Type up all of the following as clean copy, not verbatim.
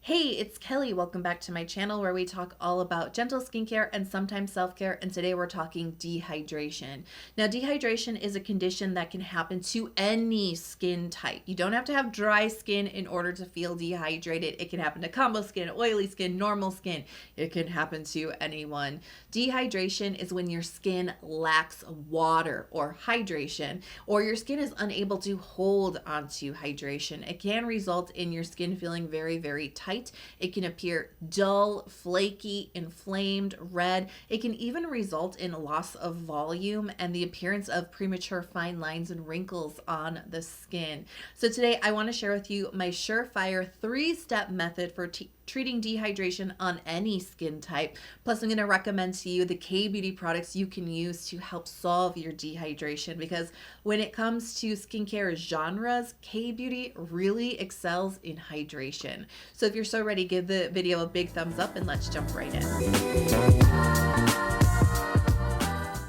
Hey, it's Kelly. Welcome back to my channel where we talk all about gentle skincare and sometimes self-care, and today we're talking dehydration. Now, dehydration is a condition that can happen to any skin type. You don't have to have dry skin in order to feel dehydrated. It can happen to combo skin, oily skin, normal skin. It can happen to anyone. Dehydration is when your skin lacks water or hydration, or your skin is unable to hold onto hydration. It can result in your skin feeling very, very tight. It can appear dull, flaky, inflamed, red. It can even result in loss of volume and the appearance of premature fine lines and wrinkles on the skin. So today I want to share with you my surefire 3-step method for treating dehydration on any skin type. Plus, I'm going to recommend to you the K-beauty products you can use to help solve your dehydration, because when it comes to skincare genres, K-beauty really excels in hydration. So if you're so ready, give the video a big thumbs up and let's jump right in.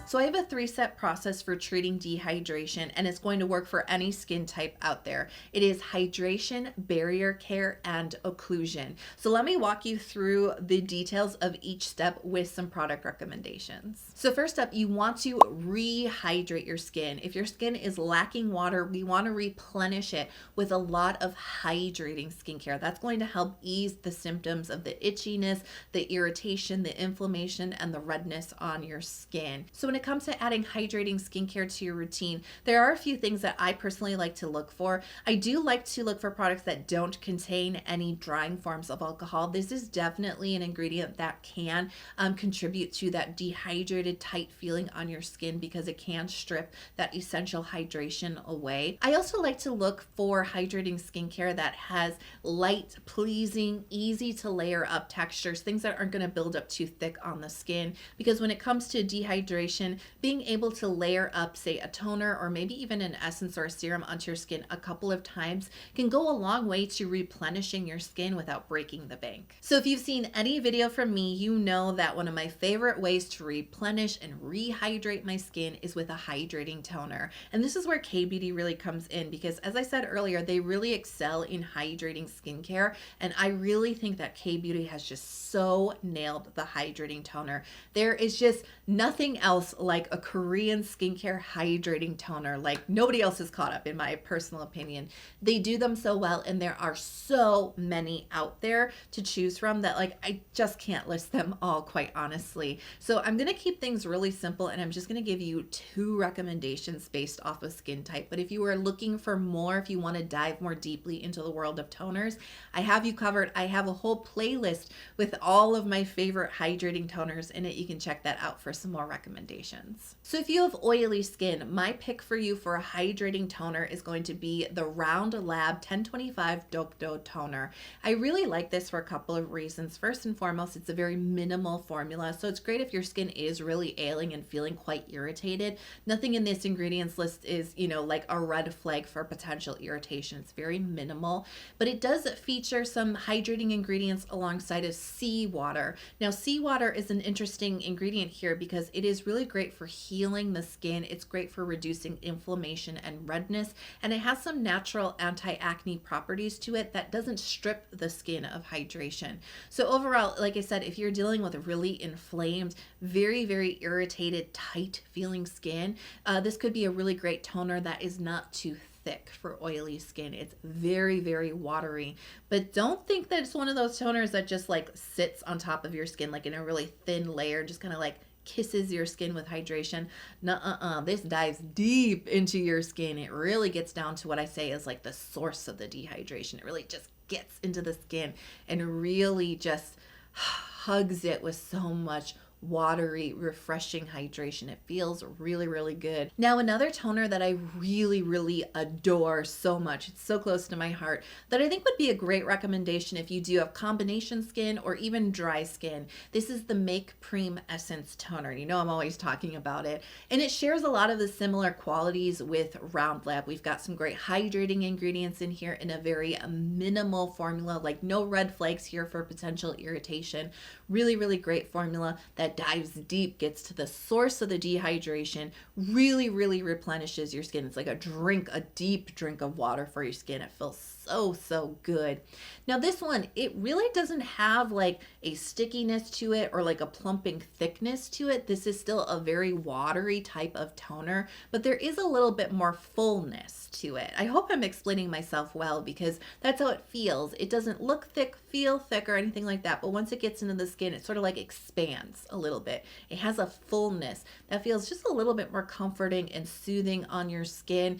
So I have a 3-step process for treating dehydration, and it's going to work for any skin type out there. It is hydration, barrier care, and occlusion. So let me walk you through the details of each step with some product recommendations. So first up, you want to rehydrate your skin. If your skin is lacking water, we want to replenish it with a lot of hydrating skincare. That's going to help ease the symptoms of the itchiness, the irritation, the inflammation, and the redness on your skin. So when it comes to adding hydrating skincare to your routine, there are a few things that I personally like to look for. I do like to look for products that don't contain any drying forms of alcohol. This is definitely an ingredient that can contribute to that dehydrated, tight feeling on your skin, because it can strip that essential hydration away. I also like to look for hydrating skincare that has light, pleasing, easy to layer up textures, things that aren't going to build up too thick on the skin, because when it comes to dehydration, being able to layer up, say, a toner or maybe even an essence or a serum onto your skin a couple of times can go a long way to replenishing your skin without breaking the bank. So if you've seen any video from me, you know that one of my favorite ways to replenish and rehydrate my skin is with a hydrating toner. And this is where K-beauty really comes in, because as I said earlier, they really excel in hydrating skincare. And I really think that K-beauty has just so nailed the hydrating toner. There is just nothing else like a Korean skincare hydrating toner. Like, nobody else has caught up, in my personal opinion. They do them so well, and there are so many out there to choose from that, like, I just can't list them all, quite honestly. So I'm going to keep things really simple, and I'm just going to give you 2 recommendations based off of skin type. But if you are looking for more, if you want to dive more deeply into the world of toners, I have you covered. I have a whole playlist with all of my favorite hydrating toners in it. You can check that out for some more recommendations. So if you have oily skin, my pick for you for a hydrating toner is going to be the Leavv 1025 Dokdo toner. I really like this for a couple of reasons. First and foremost, it's a very minimal formula, so it's great if your skin is really ailing and feeling quite irritated. Nothing in this ingredients list is, like a red flag for potential irritation. It's very minimal, but it does feature some hydrating ingredients alongside of seawater. Now, seawater is an interesting ingredient here because it is really great for healing the skin. It's great for reducing inflammation and redness, and it has some natural anti-acne properties to it that doesn't strip the skin of hydration. So overall, like I said, if you're dealing with a really inflamed, very, very irritated, tight feeling skin, this could be a really great toner that is not too thick for oily skin. It's very, very watery, but don't think that it's one of those toners that just like sits on top of your skin like in a really thin layer, just kind of like kisses your skin with hydration. Nuh-uh. This dives deep into your skin. It really gets down to what I say is like the source of the dehydration. It really just gets into the skin and really just hugs it with so much watery, refreshing hydration. It feels really, really good. Now, another toner that I really, really adore so much, it's so close to my heart, that I think would be a great recommendation if you do have combination skin or even dry skin. This is the Make Preme Essence Toner. You know I'm always talking about it. And it shares a lot of the similar qualities with Leavv. We've got some great hydrating ingredients in here in a very minimal formula, like no red flags here for potential irritation. Really, really great formula that dives deep, gets to the source of the dehydration, really, really replenishes your skin. It's like a deep drink of water for your skin. It feels so good. Now this one, it really doesn't have like a stickiness to it or like a plumping thickness to it. This is still a very watery type of toner, but there is a little bit more fullness to it. I hope I'm explaining myself well, because that's how it feels. It doesn't look thick, feel thick, or anything like that, but once it gets into the skin, it sort of like expands a little bit. It has a fullness that feels just a little bit more comforting and soothing on your skin.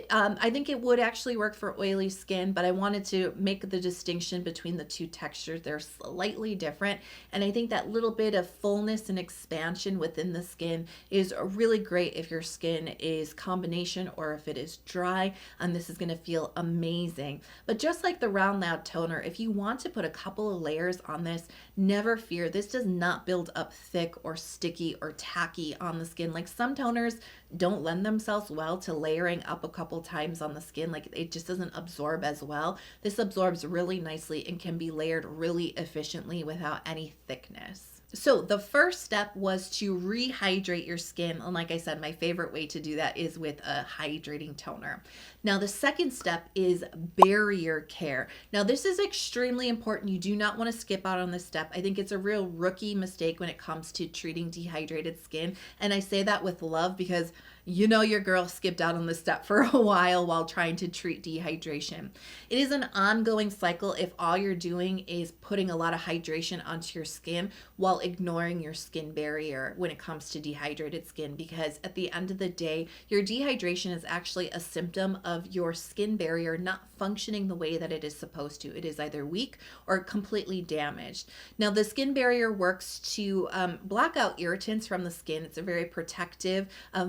I think it would actually work for oily skin, but I wanted to make the distinction between the two textures. They're slightly different, and I think that little bit of fullness and expansion within the skin is really great if your skin is combination or if it is dry, and this is going to feel amazing. But just like the Round Loud toner, if you want to put a couple of layers on this, never fear, this does not build up thick or sticky or tacky on the skin. Like some toners don't lend themselves well to layering up a couple times on the skin. Like it just doesn't absorb as well. This absorbs really nicely and can be layered really efficiently without any thickness. So the first step was to rehydrate your skin. And like I said, my favorite way to do that is with a hydrating toner. Now the second step is barrier care. Now this is extremely important. You do not want to skip out on this step. I think it's a real rookie mistake when it comes to treating dehydrated skin. And I say that with love, because you know your girl skipped out on this step for a while trying to treat dehydration. It is an ongoing cycle if all you're doing is putting a lot of hydration onto your skin while ignoring your skin barrier when it comes to dehydrated skin, because at the end of the day, your dehydration is actually a symptom of your skin barrier not functioning the way that it is supposed to. It is either weak or completely damaged. Now, the skin barrier works to block out irritants from the skin. It's a very protective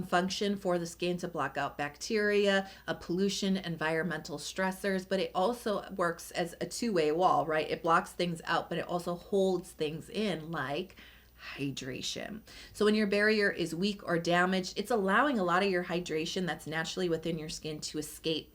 function for the skin to block out bacteria, pollution, environmental stressors, but it also works as a two-way wall, right? It blocks things out, but it also holds things in, like hydration. So when your barrier is weak or damaged, it's allowing a lot of your hydration that's naturally within your skin to escape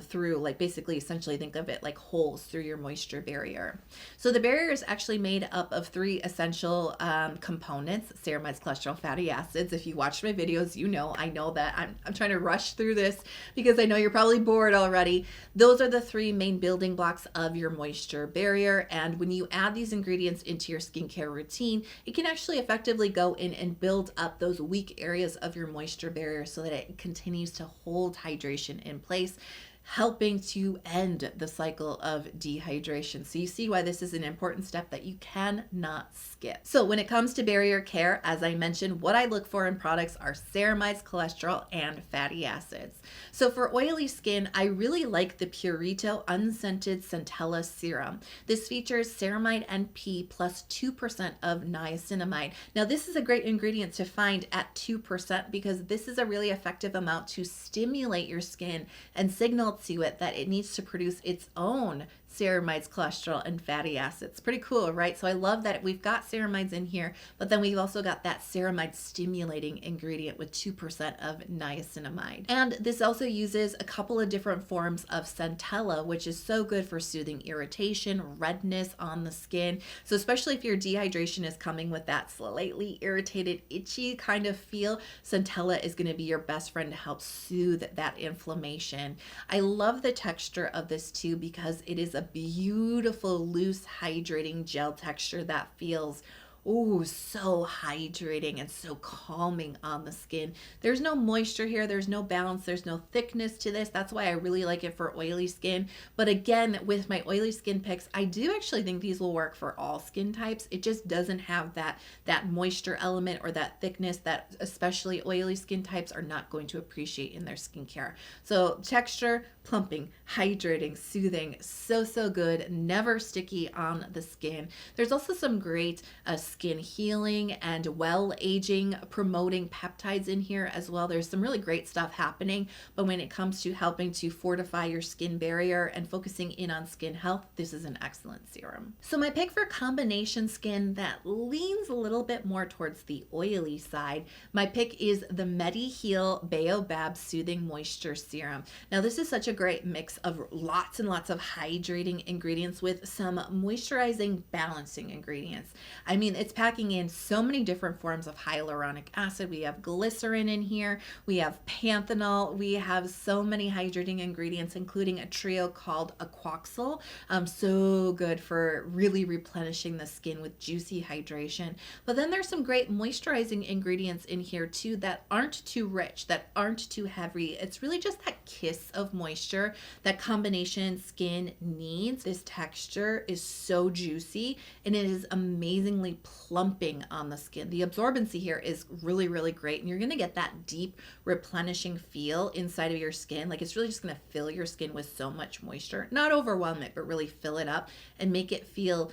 through, like, basically essentially think of it like holes through your moisture barrier. So the barrier is actually made up of three essential components: ceramides, cholesterol, fatty acids. If you watch my videos, you know I know that I'm trying to rush through this because I know you're probably bored already. Those are the three main building blocks of your moisture barrier, and when you add these ingredients into your skincare routine, it can actually effectively go in and build up those weak areas of your moisture barrier so that it continues to hold hydration in place, helping to end the cycle of dehydration. So you see why this is an important step that you cannot skip. So when it comes to barrier care, as I mentioned, what I look for in products are ceramides, cholesterol, and fatty acids. So for oily skin, I really like the Purito Unscented Centella Serum. This features ceramide and P plus 2% of niacinamide. Now this is a great ingredient to find at 2% because this is a really effective amount to stimulate your skin and signal to it that it needs to produce its own ceramides, cholesterol, and fatty acids. Pretty cool, right? So I love that we've got ceramides in here, but then we've also got that ceramide stimulating ingredient with 2% of niacinamide. And this also uses a couple of different forms of Centella, which is so good for soothing irritation, redness on the skin. So especially if your dehydration is coming with that slightly irritated, itchy kind of feel, Centella is going to be your best friend to help soothe that inflammation. I love the texture of this too because it is a beautiful, loose, hydrating gel texture that feels so hydrating and so calming on the skin. There's no moisture here, there's no balance, there's no thickness to this. That's why I really like it for oily skin. But again, with my oily skin picks, I do actually think these will work for all skin types. It just doesn't have that moisture element or that thickness that especially oily skin types are not going to appreciate in their skincare. So texture, plumping, hydrating, soothing, so good, never sticky on the skin. There's also some great skin healing and well aging promoting peptides in here as well. There's some really great stuff happening, but when it comes to helping to fortify your skin barrier and focusing in on skin health, this is an excellent serum. So my pick for combination skin that leans a little bit more towards the oily side, my pick is the Mediheal Baobab Soothing Moisture Serum. Now this is such a great mix of lots and lots of hydrating ingredients with some moisturizing, balancing ingredients. I mean, it's packing in so many different forms of hyaluronic acid. We have glycerin in here, we have panthenol, we have so many hydrating ingredients, including a trio called Aquoxyl. So good for really replenishing the skin with juicy hydration. But then there's some great moisturizing ingredients in here too that aren't too rich, that aren't too heavy. It's really just that kiss of moisture that combination skin needs. This texture is so juicy and it is amazingly plumping on the skin. The absorbency here is really, really great, and you're going to get that deep replenishing feel inside of your skin. Like, it's really just going to fill your skin with so much moisture, not overwhelm it, but really fill it up and make it feel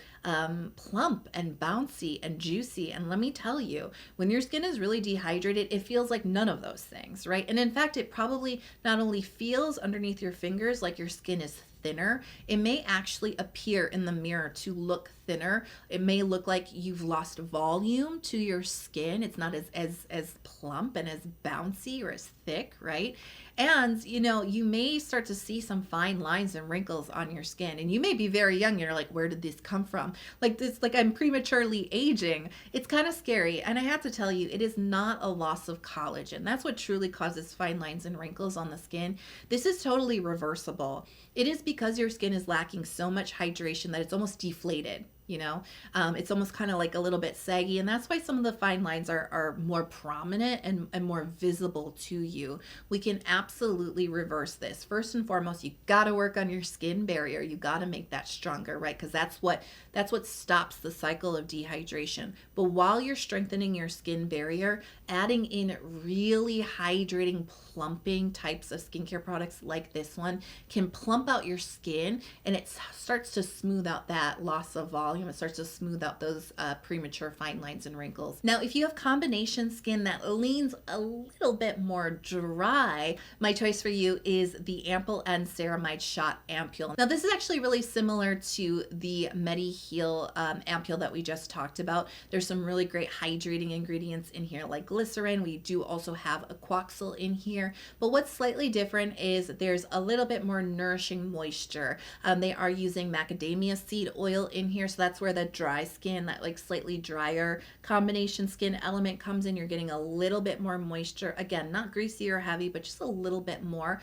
plump and bouncy and juicy. And let me tell you, when your skin is really dehydrated, it feels like none of those things, right? And in fact, it probably not only feels underneath your fingers like your skin is thinner, it may actually appear in the mirror to look thinner. It may look like you've lost volume to your skin. It's not as plump and as bouncy or as thick, right? And you may start to see some fine lines and wrinkles on your skin, and you may be very young. You're like, where did this come from? Like I'm prematurely aging. It's kind of scary. And I have to tell you, it is not a loss of collagen. That's what truly causes fine lines and wrinkles on the skin. This is totally reversible. It is because your skin is lacking so much hydration that it's almost deflated. It's almost kind of like a little bit saggy, and that's why some of the fine lines are more prominent and more visible to you. We can absolutely reverse this. First and foremost, you got to work on your skin barrier. You got to make that stronger, right? Because that's what stops the cycle of dehydration. But while you're strengthening your skin barrier, adding in really hydrating, plumping types of skincare products like this one can plump out your skin, and it starts to smooth out that loss of volume. It starts to smooth out those premature fine lines and wrinkles. Now, if you have combination skin that leans a little bit more dry, my choice for you is the Ampoule and Ceramide Shot Ampoule. Now, this is actually really similar to the Mediheal ampoule that we just talked about. There's some really great hydrating ingredients in here like glycerin. We do also have Aquoxyl in here, but what's slightly different is there's a little bit more nourishing moisture. They are using macadamia seed oil in here, so that's where the dry skin, that like slightly drier combination skin element comes in. You're getting a little bit more moisture. Again, not greasy or heavy, but just a little bit more,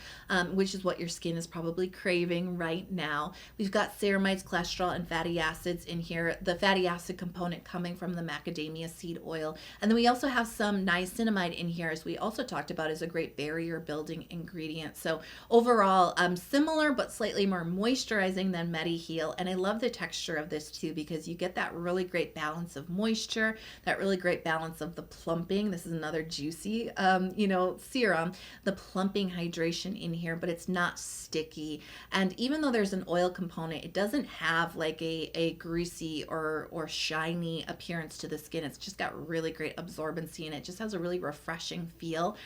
which is what your skin is probably craving right now. We've got ceramides, cholesterol, and fatty acids in here. The fatty acid component coming from the macadamia seed oil. And then we also have some niacinamide in here, as we also talked about, as a great barrier building ingredient. So overall, similar but slightly more moisturizing than Mediheal. And I love the texture of this too, because you get that really great balance of moisture, that really great balance of the plumping. This is another juicy, serum, the plumping hydration in here, but it's not sticky. And even though there's an oil component, it doesn't have like a greasy or shiny appearance to the skin. It's just got really great absorbency, and it just has a really refreshing feel.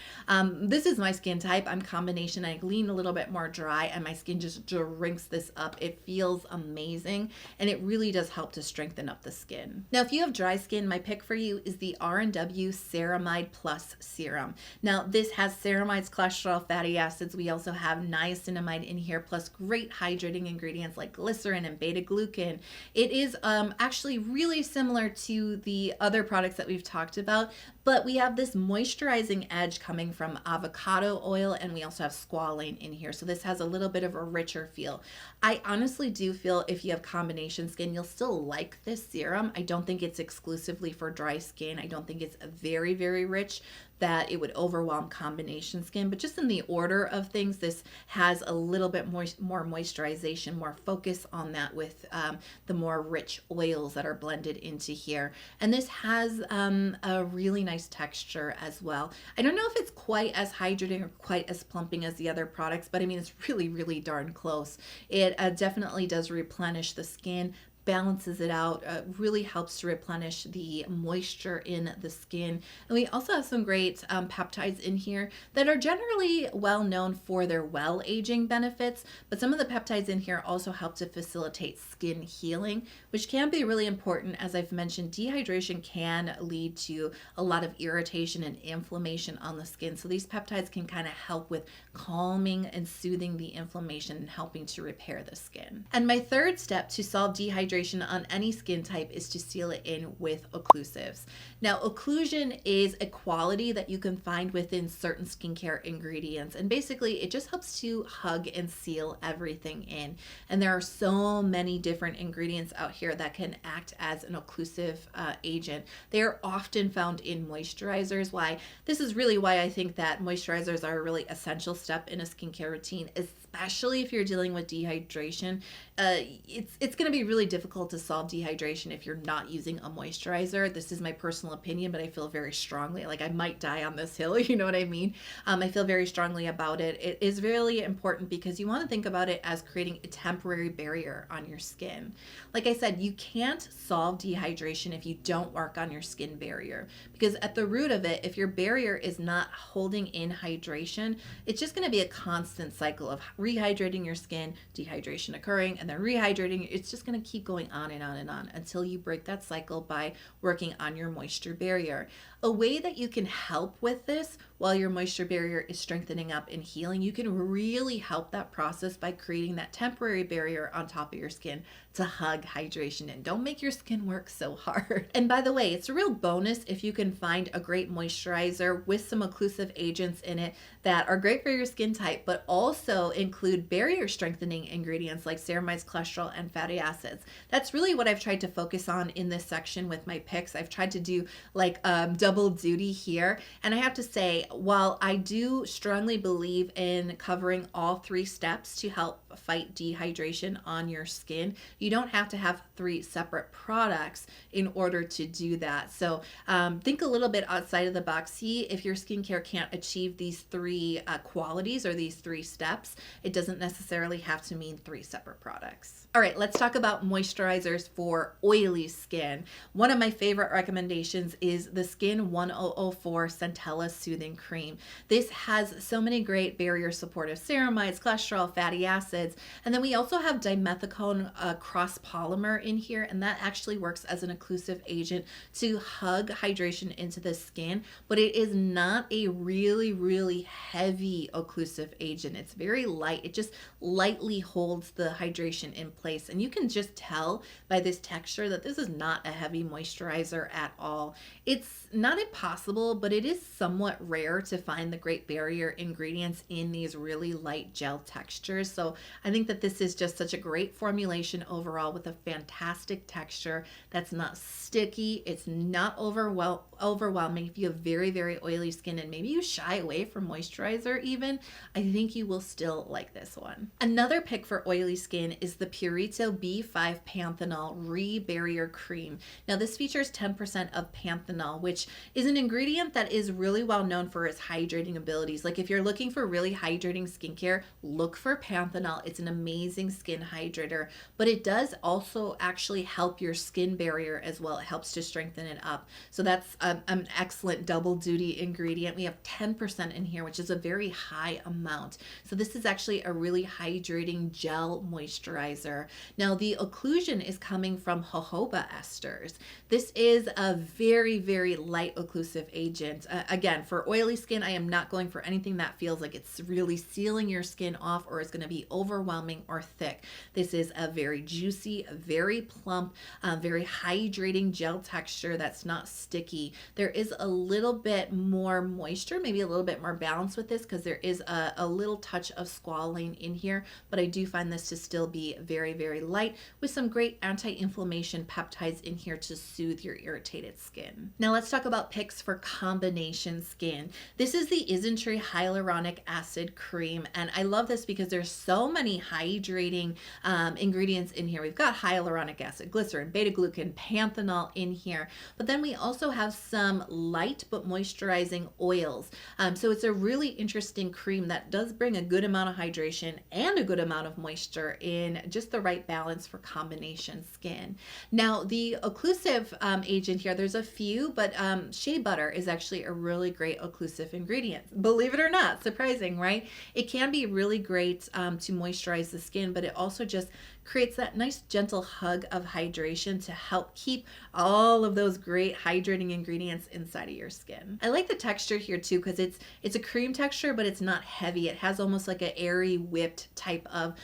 This is my skin type. I'm combination. I lean a little bit more dry, and my skin just drinks this up. It feels amazing, and it really does help to strengthen up the skin. Now, if you have dry skin, my pick for you is the R&W Ceramide Plus Serum. Now, this has ceramides, cholesterol, fatty acids. We also have niacinamide in here, plus great hydrating ingredients like glycerin and beta-glucan. It is actually really similar to the other products that we've talked about, but we have this moisturizing edge coming from avocado oil, and we also have squalane in here. So this has a little bit of a richer feel. I honestly do feel if you have combination skin, you'll still like this serum. I don't think it's exclusively for dry skin. I don't think it's very, very rich that it would overwhelm combination skin, but just in the order of things, this has a little bit more moisturization, more focus on that with the more rich oils that are blended into here. And this has a really nice texture as well. I don't know if it's quite as hydrating or quite as plumping as the other products, but I mean, it's really, really darn close. It definitely does replenish the skin, balances it out, really helps to replenish the moisture in the skin. And we also have some great peptides in here that are generally well known for their well aging benefits, but some of the peptides in here also help to facilitate skin healing, which can be really important. As I've mentioned, dehydration can lead to a lot of irritation and inflammation on the skin. So these peptides can kind of help with calming and soothing the inflammation and helping to repair the skin. And my third step to solve dehydration dehydration on any skin type is to seal it in with occlusives. Now, occlusion is a quality that you can find within certain skincare ingredients, and basically it just helps to hug and seal everything in. And there are so many different ingredients out here that can act as an occlusive agent. They are often found in moisturizers. This is really why I think that moisturizers are a really essential step in a skincare routine, especially if you're dealing with dehydration. It's going to be really difficult to solve dehydration if you're not using a moisturizer. This is my personal opinion, but I feel very strongly, like I might die on this hill, you know what I mean? I feel very strongly about it. It is really important because you want to think about it as creating a temporary barrier on your skin. Like I said, you can't solve dehydration if you don't work on your skin barrier, because at the root of it, if your barrier is not holding in hydration, it's just going to be a constant cycle of rehydrating your skin, dehydration occurring, and then rehydrating. It's just going to keep going on and on and on until you break that cycle by working on your moisture barrier. A way that you can help with this while your moisture barrier is strengthening up and healing, you can really help that process by creating that temporary barrier on top of your skin to hug hydration in. Don't make your skin work so hard. And by the way, it's a real bonus if you can find a great moisturizer with some occlusive agents in it that are great for your skin type, but also include barrier strengthening ingredients like ceramides, cholesterol, and fatty acids. That's really what I've tried to focus on in this section with my picks. I've tried to do like double duty here. And I have to say, while I do strongly believe in covering all 3 steps to help fight dehydration on your skin, you don't have to have 3 separate products in order to do that. So think a little bit outside of the box. See if your skincare can't achieve these 3 qualities or these 3 steps. It doesn't necessarily have to mean 3 separate products. All right, let's talk about moisturizers for oily skin. One of my favorite recommendations is the Skin 1004 Centella Soothing Cream. This has so many great barrier supportive ceramides, cholesterol, fatty acids, and then we also have dimethicone cross polymer in here, and that actually works as an occlusive agent to hug hydration into the skin, but it is not a really heavy occlusive agent. It's very light. It just lightly holds the hydration in place, and you can just tell by this texture that this is not a heavy moisturizer at all. It's not impossible, but it is somewhat rare to find the great barrier ingredients in these really light gel textures. So I think that this is just such a great formulation overall with a fantastic texture that's not sticky. It's not overwhelming. If you have very oily skin and maybe you shy away from moisturizer even, I think you will still like this one. Another pick for oily skin is the Purito B5 Panthenol Re-Barrier Cream. Now this features 10% of panthenol, which is an ingredient that is really well known for its hydrating abilities. Like if you're looking for really hydrating skincare, look for panthenol. It's an amazing skin hydrator, but it does also actually help your skin barrier as well. It helps to strengthen it up. So that's an excellent double duty ingredient. We have 10% in here, which is a very high amount. So this is actually a really hydrating gel moisturizer. Now the occlusion is coming from jojoba esters. This is a very light occlusive agent. Again, for oily skin, I am not going for anything that feels like it's really sealing your skin off or is going to be overwhelming or thick. This is a very juicy, very plump, very hydrating gel texture that's not sticky. There is a little bit more moisture, maybe a little bit more balance with this because there is a little touch of squalane in here, but I do find this to still be very light with some great anti-inflammation peptides in here to soothe your irritated skin. Now let's talk about picks for combination skin. This is the Isntree Hyaluronic Acid Cream, and I love this because there's so many hydrating ingredients in here. We've got hyaluronic acid, glycerin, beta-glucan, panthenol in here, but then we also have some light but moisturizing oils. So it's a really interesting cream that does bring a good amount of hydration and a good amount of moisture in just the right balance for combination skin. Now the occlusive agent here, there's a few, but shea butter is actually a really great occlusive ingredient. Believe it or not, surprising, right? It can be really great to moisturize the skin, but it also just creates that nice gentle hug of hydration to help keep all of those great hydrating ingredients inside of your skin. I like the texture here too because it's a cream texture, but it's not heavy. It has almost like an airy whipped type of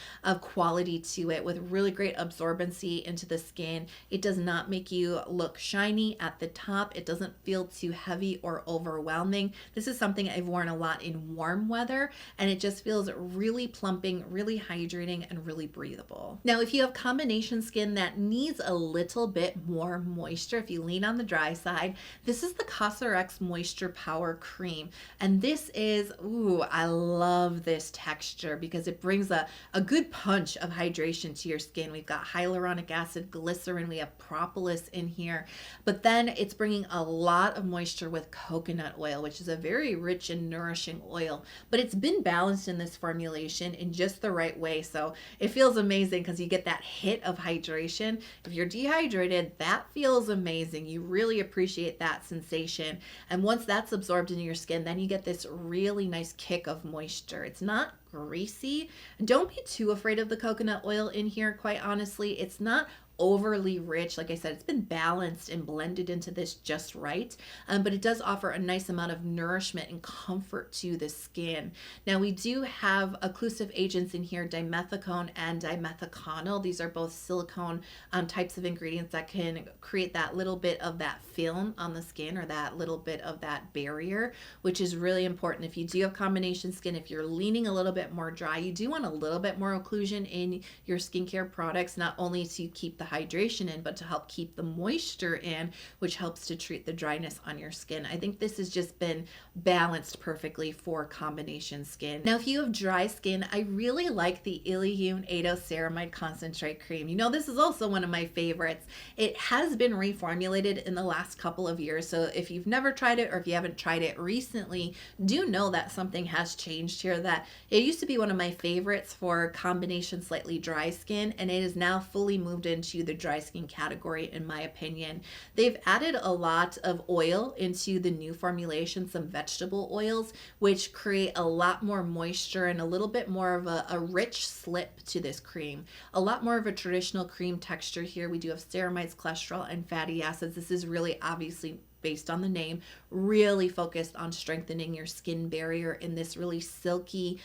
quality to it with really great absorbency into the skin. It does not make you look shiny at the top. It doesn't feel too heavy or overwhelming. This is something I've worn a lot in warm weather, and it just feels really plumping, really hydrating, and really breathable. Now, if you have combination skin that needs a little bit more moisture, if you lean on the dry side, this is the Cosrx Moisture Power Cream. And this is, ooh, I love this texture because it brings a good punch of hydration to your skin. We've got hyaluronic acid, glycerin, we have propolis in here, but then it's bringing a lot of moisture with coconut oil, which is a very rich and nourishing oil, but it's been balanced in this formulation in just the right way. So it feels amazing because you get that hit of hydration. If you're dehydrated, that feels amazing. You really appreciate that sensation. And once that's absorbed into your skin, then you get this really nice kick of moisture. It's not greasy. Don't be too afraid of the coconut oil in here, quite honestly. It's not overly rich. Like I said, it's been balanced and blended into this just right, but it does offer a nice amount of nourishment and comfort to the skin. Now we do have occlusive agents in here, dimethicone and dimethiconyl. These are both silicone types of ingredients that can create that little bit of that film on the skin or that little bit of that barrier, which is really important. If you do have combination skin, if you're leaning a little bit more dry, you do want a little bit more occlusion in your skincare products, not only to keep the hydration in, but to help keep the moisture in, which helps to treat the dryness on your skin. I think this has just been balanced perfectly for combination skin. Now, if you have dry skin, I really like the Illiyoon 80 Ceramide Concentrate Cream. You know, this is also one of my favorites. It has been reformulated in the last couple of years, so if you've never tried it or if you haven't tried it recently, do know that something has changed here. That it used to be one of my favorites for combination slightly dry skin, and it is now fully moved into the dry skin category, in my opinion. They've added a lot of oil into the new formulation, some vegetable oils, which create a lot more moisture and a little bit more of a rich slip to this cream. A lot more of a traditional cream texture here. We do have ceramides, cholesterol, and fatty acids. This is really obviously, based on the name, really focused on strengthening your skin barrier in this really silky,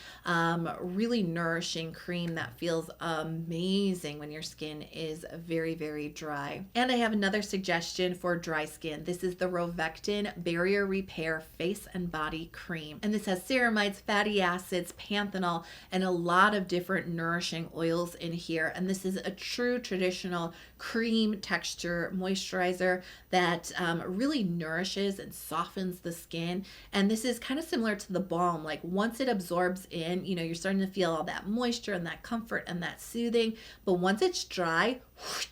really nourishing cream that feels amazing when your skin is very, very dry. And I have another suggestion for dry skin. This is the Rovectin Barrier Repair Face and Body Cream. And this has ceramides, fatty acids, panthenol, and a lot of different nourishing oils in here. And this is a true traditional cream texture moisturizer that really nourishes and softens the skin. And this is kind of similar to the balm. Like once it absorbs in, you know, you're starting to feel all that moisture and that comfort and that soothing, but once it's dry, whoosh,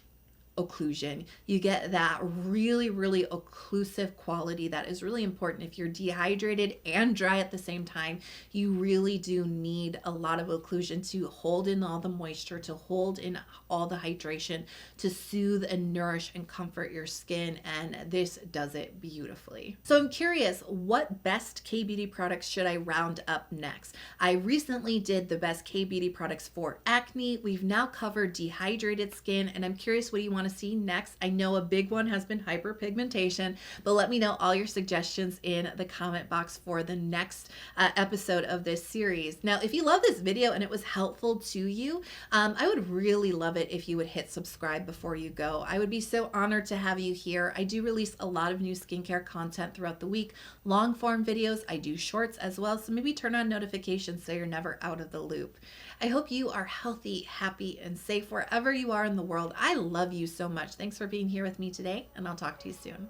occlusion. You get that really, really occlusive quality that is really important. If you're dehydrated and dry at the same time, you really do need a lot of occlusion to hold in all the moisture, to hold in all the hydration, to soothe and nourish and comfort your skin. And this does it beautifully. So I'm curious, what best K-beauty products should I round up next? I recently did the best K-beauty products for acne. We've now covered dehydrated skin, and I'm curious what you want to see next. I know a big one has been hyperpigmentation, but let me know all your suggestions in the comment box for the next episode of this series. Now, if you love this video and it was helpful to you, I would really love it if you would hit subscribe before you go. I would be so honored to have you here. I do release a lot of new skincare content throughout the week, long form videos. I do shorts as well, so maybe turn on notifications so you're never out of the loop. I hope you are healthy, happy, and safe wherever you are in the world. I love you so much. Thanks for being here with me today, and I'll talk to you soon.